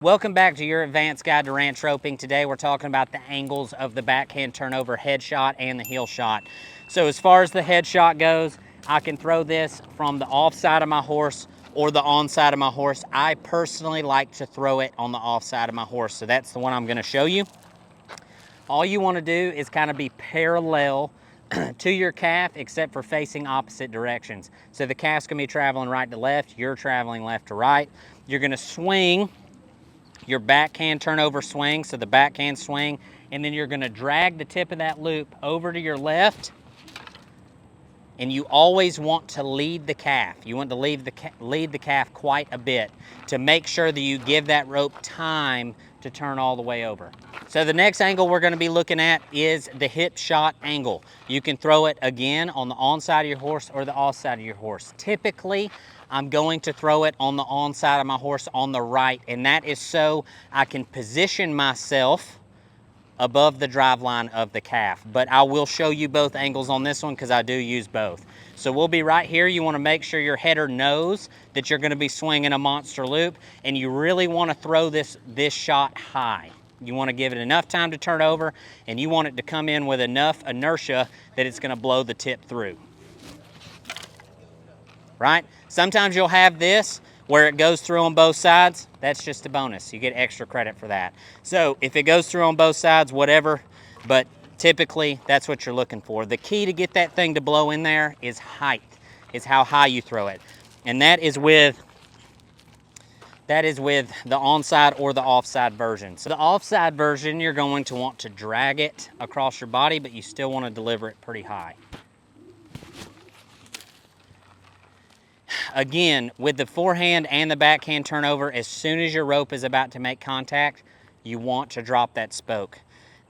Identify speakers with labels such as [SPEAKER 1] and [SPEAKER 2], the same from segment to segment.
[SPEAKER 1] Welcome back to your advanced guide to ranch roping. Today we're talking about the angles of the backhand turnover head shot and the heel shot. So as far as the head shot goes, I can throw this from the off side of my horse or the on side of my horse. I personally like to throw it on the off side of my horse, so that's the one I'm going to show you. All you want to do is kind of be parallel to your calf, except for facing opposite directions. So the calf's going to be traveling right to left, you're traveling left to right. You're going to swing your backhand turnover swing, so the backhand swing, and then you're going to drag the tip of that loop over to your left, and you always want to lead the calf. You want to lead the calf quite a bit to make sure that you give that rope time to turn all the way over. So the next angle we're going to be looking at is the hip shot angle. You can throw it again on the on side of your horse or the off side of your horse. Typically, I'm going to throw it on the on side of my horse on the right, and that is so I can position myself above the drive line of the calf. But I will show you both angles on this one because I do use both. So we'll be right here. You want to make sure your header knows that you're going to be swinging a monster loop, and you really want to throw this shot high. You want to give it enough time to turn over, and you want it to come in with enough inertia that it's going to blow the tip through. Right? Sometimes you'll have this where it goes through on both sides. That's just a bonus. You get extra credit for that. So if it goes through on both sides, whatever, but typically that's what you're looking for. The key to get that thing to blow in there is height, is how high you throw it. And that is with the onside or the offside version. So the offside version, you're going to want to drag it across your body, but you still want to deliver it pretty high. Again, with the forehand and the backhand turnover, as soon as your rope is about to make contact, you want to drop that spoke.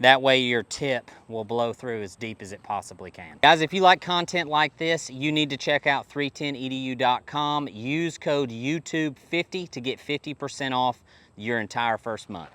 [SPEAKER 1] That way your tip will blow through as deep as it possibly can. Guys, if you like content like this, you need to check out 310edu.com. Use code YouTube50 to get 50% off your entire first month.